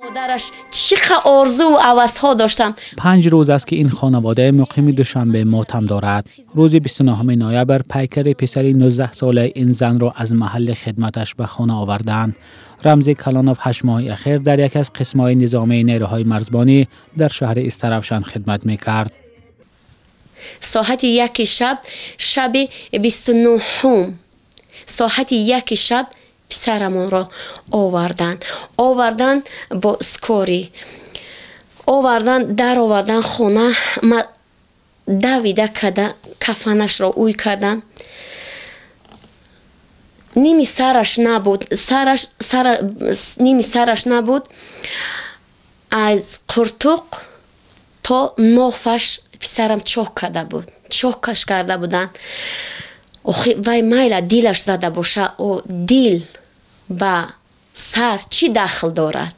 مادرش چقدر آرزو و هوس‌ها داشتم. 5 روز است که این خانواده مقیم دوشنبه ماتم دارد. روز 29 نوامبر پیکر پسری 19 ساله این زن را از محل خدمتش به خانه آوردند. رمزی کلانوف 8 ماه اخیر در یک از قسم‌های نظامی نیروهای مرزبانی در شهر استرابشان خدمت می‌کرد. ساعت 1 شب 29 ساعت 1 شب پسرمون را آوردن با اسکوری آوردن خونه. ما دویده کده کفنش را اوی کردم. نیمی سرش نبود از قرتوق تا نوفش پسرم چوکش کرده بودن. وای مایلا دیلش زده باشه و دیل با سر چی دخل دارد؟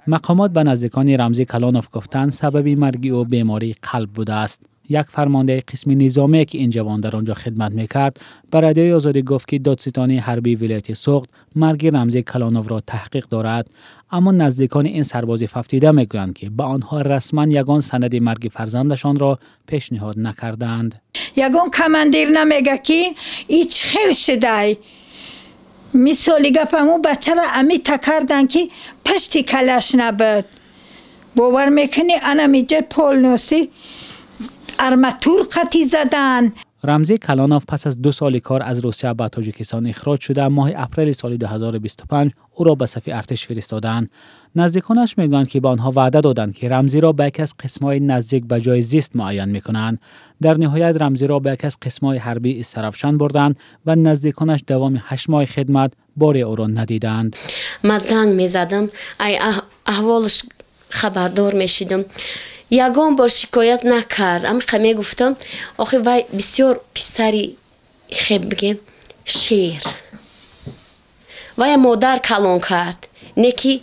مقامات به نزدیکان رمزی کلانوف گفتند سبب مرگ او بیماری قلب بوده است. یک فرمانده قسم نظامی که این جوان در آنجا خدمت میکرد به رادیوی آزادی گفت که دادستانی حربی ولایت سوخت مرگ رمزی کلانوف را تحقیق دارد، اما نزدیکان این سرباز ففتیده میگویند که به آنها رسما یگان سند مرگ فرزندشان را پیشنهاد نکردند. یگان کماندیر نمیگه که هیچ خیلی شده مثالی گپمو بچه را امی تکردن که پشتی کلش نبود. باور میکنی انا میجه پول نوسی ارماتور قطی زدن. رمزی کلانوف پس از 2 سال کار از روسیه به تاجیکستان اخراج شده ماه اپریل سال 2025 او را به صف ارتش فرستادند. نزدیکانش میگویند که به آنها وعده دادند که رمزی را به یکی از قسم‌های نزدیک به جای زیست معین میکنند. در نهایت رمزی را به یکی از قسم‌های حربی استرابشان بردند و نزدیکانش دوام 8 ماه خدمت بار او را ندیدند. من زنگ میزدم ای احوالش خبردار میشیدم. یگان بار شکایت نکرد. اما خمی گفتم آخه وای بسیار پسری خیب بگیم شیر وای مادر کلان کرد نکی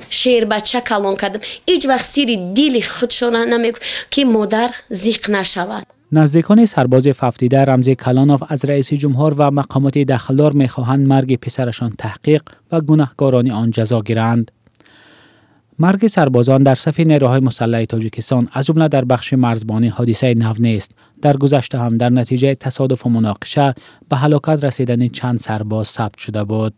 شیر بچه کلان کردم. هیچ وقت سیری دیلی خودشان نمیگو که مادر زیق نشود. نزدیکان سرباز ففتیده رمزی کلانوف از رئیس جمهور و مقامات دخلدار میخواهند مرگ پسرشان تحقیق و گناهکاران آن جزا گیرند. مرگ سربازان در صف نیروهای مسلح تاجیکستان از جمله در بخش مرزبانی حادثه نو نیست. در گذشته هم در نتیجه تصادف و مناقشه به هلاکت رسیدن چند سرباز ثبت شده بود.